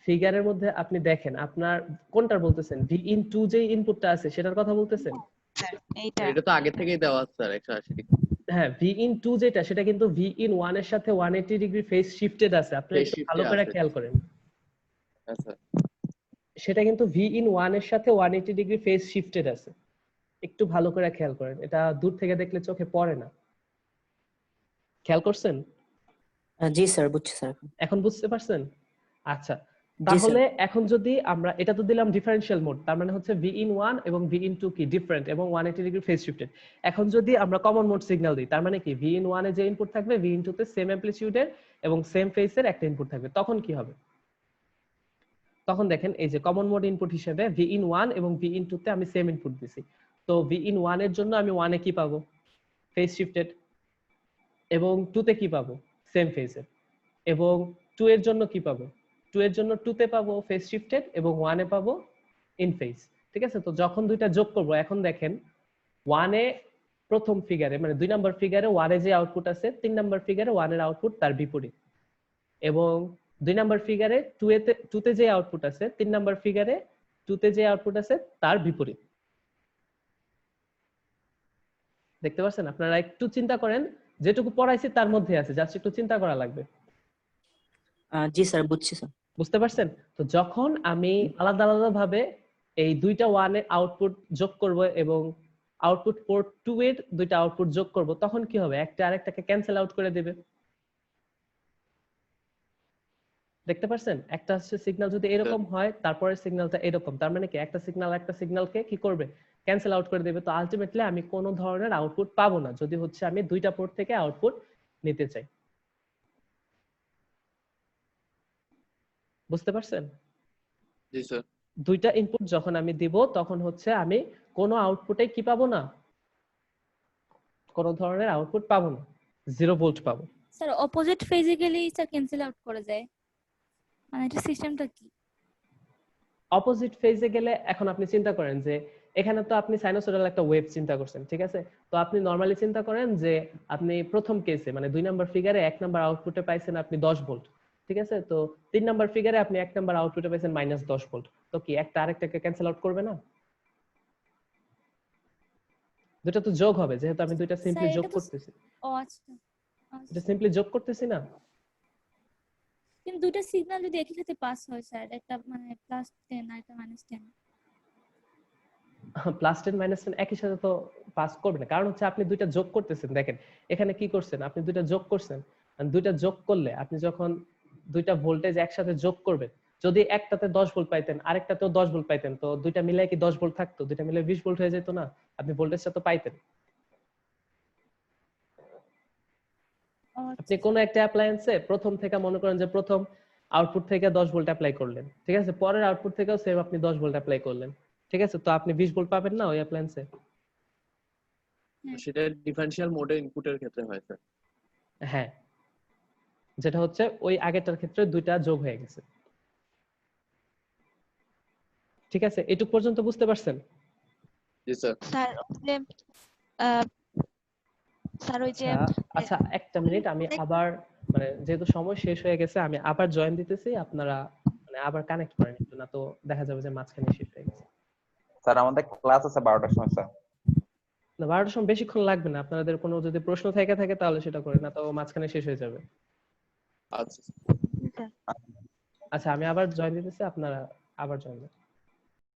[SPEAKER 1] ফিগারের মধ্যে আপনি দেখেন আপনার কোনটার বলতেছেন, ভি ইন 2 যে ইনপুটটা আছে সেটার কথা বলতেছেন?
[SPEAKER 5] স্যার এইটা
[SPEAKER 4] এটা তো আগে থেকেই দেওয়া আছে স্যার 180 ডিগ্রি।
[SPEAKER 1] হ্যাঁ, ভি ইন 2 যেটা সেটা কিন্তু ভি ইন 1 এর সাথে 180 ডিগ্রি ফেজ শিফটেড আছে, আপনি
[SPEAKER 4] Phase
[SPEAKER 1] একটু
[SPEAKER 4] shifted
[SPEAKER 1] ভালো করে
[SPEAKER 4] আছে।
[SPEAKER 1] খেয়াল করেন।
[SPEAKER 4] আচ্ছা
[SPEAKER 1] সেটা কিন্তু ভি ইন 1 এর সাথে 180 ডিগ্রি ফেজ শিফটেড আছে, একটু ভালো করে খেয়াল করেন, এটা দূর থেকে দেখলে চোখে পড়ে না। খেয়াল করছেন?
[SPEAKER 3] জি স্যার, বুঝছি স্যার।
[SPEAKER 1] এখন বুঝতে পারছেন? আচ্ছা,
[SPEAKER 3] জি
[SPEAKER 1] তাহলে
[SPEAKER 3] স্যার।
[SPEAKER 1] এখন যদি আমরা এটা তো দিলাম ডিফারেনশিয়াল মোড, তার মানে হচ্ছে ভি ইন 1 এবং ভি ইন 2 কি ডিফারেন্ট এবং 180 ডিগ্রি ফেজ শিফটেড। এখন যদি আমরা কমন মোড সিগন্যাল দিই, তার মানে কি ভি ইন 1 এ যে ইনপুট থাকবে ভি ইন 2 তে সেম অ্যামপ্লিটিউডের এবং সেম ফেজের একটা ইনপুট থাকবে, তখন কি হবে, তখন দেখেন এই যে কমন মোড ইনপুট হিসেবে ভি ইন 1 এবং ভি ইন 2 তে আমি সেম ইনপুট দিছি, তো ভি ইন 1 এর জন্য আমি 1 এ কি পাবো, ফেজ শিফটেড, এবং 2 তে কি পাবো, সেম ফেজের, এবং 2 এর জন্য কি পাবো, 2 এর জন্য 2 তে পাবো ফেজ শিফটেড এবং 1 এ পাবো ইন ফেজ। ঠিক আছে, তো যখন দুইটা যোগ করব, এখন দেখেন 1 এ প্রথম ফিগারে মানে 2 নাম্বার ফিগারে 1 এ যে আউটপুট আছে 3 নাম্বার ফিগারে 1 এর আউটপুট তার বিপরীত, এবং 2 নাম্বার ফিগারে 2 তে যে আউটপুট আছে 3 নাম্বার ফিগারে 2 তে যে আউটপুট আছে তার বিপরীত। দেখতে পাচ্ছেন? আপনারা একটু চিন্তা করেন, যেটুকু পড়াইছি তার মধ্যে আছে, জাস্ট একটু চিন্তা করা লাগবে।
[SPEAKER 3] জি স্যার, বুঝছি স্যার।
[SPEAKER 1] বুঝতে পারছেন? তো যখন আমি আলাদা আলাদা ভাবে এই দুইটা 1 এর আউটপুট যোগ করব এবং আউটপুট পোর্ট 2 এর দুইটা আউটপুট যোগ করব, তখন কি হবে, একটা আরেকটাকে ক্যান্সেল আউট করে দিবে। দেখতে পারছেন? একটা হচ্ছে সিগন্যাল যদি এরকম হয় তারপরের সিগন্যালটা এরকম, তার মানে কি একটা সিগন্যাল একটা সিগন্যালকে কি করবে, ক্যান্সেল আউট করে দেবে। তো আলটিমেটলি আমি কোনো ধরনের আউটপুট পাবো না যদি হচ্ছে আমি দুইটা পোর্ট থেকে আউটপুট নিতে চাই। বুঝতে পারছেন?
[SPEAKER 4] জি স্যার।
[SPEAKER 1] দুইটা ইনপুট যখন আমি দিব তখন হচ্ছে আমি কোনো আউটপুটে কি পাবো না, কোনো ধরনের আউটপুট পাবো না, 0 ভোল্ট পাবো।
[SPEAKER 2] স্যার অপোজিট ফেজে গেলেই স্যার ক্যান্সেল আউট করে যায়, মানে এটা সিস্টেমটা কি?
[SPEAKER 1] অপোজিট ফেজে গেলে এখন আপনি চিন্তা করেন যে এখানে তো আপনি সাইনোসয়েডাল একটা ওয়েভ চিন্তা করছেন, ঠিক আছে, তো আপনি নরমালি চিন্তা করেন যে আপনি প্রথম কেসে মানে 2 নাম্বার ফিগারে 1 নাম্বার আউটপুটে পাইছেন আপনি 10 ভোল্ট, ঠিক আছে, তো 3 নাম্বার ফিগারে আপনি 1 নাম্বার আউটপুটে পাইছেন -10 ভোল্ট, তো কি একটা আরেকটাকে ক্যান্সেল আউট করবে না? দুটো তো যোগ হবে, যেহেতু আমি দুইটা সিম্পলি
[SPEAKER 2] স্যার
[SPEAKER 1] যোগ
[SPEAKER 2] এটা তো
[SPEAKER 1] করতেছি।
[SPEAKER 2] ও আচ্ছা
[SPEAKER 1] এটা
[SPEAKER 2] আচ্ছা।
[SPEAKER 1] সিম্পলি যোগ করতেছি না।
[SPEAKER 2] কিন্তু দুইটা সিগন্যাল যদি একই সাথে পাস হয় স্যার, একটা মানে +10 আর একটা -10।
[SPEAKER 1] +10 -10 একই সাথে তো পাস করবে না, কারণ হচ্ছে আপনি দুইটা যোগ করতেছেন। দেখেন এখানে কি করছেন, আপনি দুইটা যোগ করছেন। আর দুইটা যোগ করলে আপনি যখন দুইটা ভোল্টেজ একসাথে যোগ করবেন, যদি একটাতে 10 ভোল্ট পাইতেন আরেকটাতেও 10 ভোল্ট পাইতেন, তো দুইটা মিলাই কি 10 ভোল্ট থাকতো? দুইটা মিলে 20 ভোল্ট হয়ে যেত না? আপনি ভোল্টেজটা তো পাইতেন।
[SPEAKER 2] ও
[SPEAKER 1] আপনি
[SPEAKER 2] আচ্ছা।
[SPEAKER 1] কোন একটা অ্যাপ্লায়েন্সে প্রথম থেকে মনে করেন যে প্রথম আউটপুট থেকে 10 ভোল্ট অ্যাপ্লাই করলেন, ঠিক আছে? পরের আউটপুট থেকেও সেম আপনি 10 ভোল্ট অ্যাপ্লাই করলেন, ঠিক আছে? তো আপনি 20 ভোল্ট পাবেন না ওই অ্যাপ্লায়েন্সে?
[SPEAKER 2] হ্যাঁ
[SPEAKER 4] সেটা ডিফারেনশিয়াল মোডে ইনপুটের ক্ষেত্রে হয় স্যার।
[SPEAKER 1] হ্যাঁ, যেটা হচ্ছে ওই আগেরটার ক্ষেত্রে দুইটা যোগ হয়ে গেছে। ঠিক আছে, এটুক পর্যন্ত বুঝতে পারছেন?
[SPEAKER 4] জি স্যার।
[SPEAKER 5] স্যার যে আহ, স্যার ওই যে
[SPEAKER 1] আচ্ছা আচ্ছা, একটা মিনিট, আমি আবার মানে যেহেতু সময় শেষ হয়ে গেছে আমি আবার জয়েন দিতেছি, আপনারা মানে আবার কানেক্ট করেন একটু, না তো দেখা যাবে যে মাঝখানে শেষ হয়ে গেছে।
[SPEAKER 6] স্যার আমাদের ক্লাস আছে 12টার সময় স্যার।
[SPEAKER 1] না 12টার সময় বেশিক্ষণ লাগবে না, আপনাদের কোনো যদি প্রশ্ন থেকে থাকে তাহলে সেটা করেন, না তো মাঝখানে শেষ হয়ে যাবে।
[SPEAKER 4] আচ্ছা।
[SPEAKER 5] স্যার
[SPEAKER 1] আচ্ছা আমি আবার জয়েন দিতেছি, আপনারা আবার জয়েন দেন।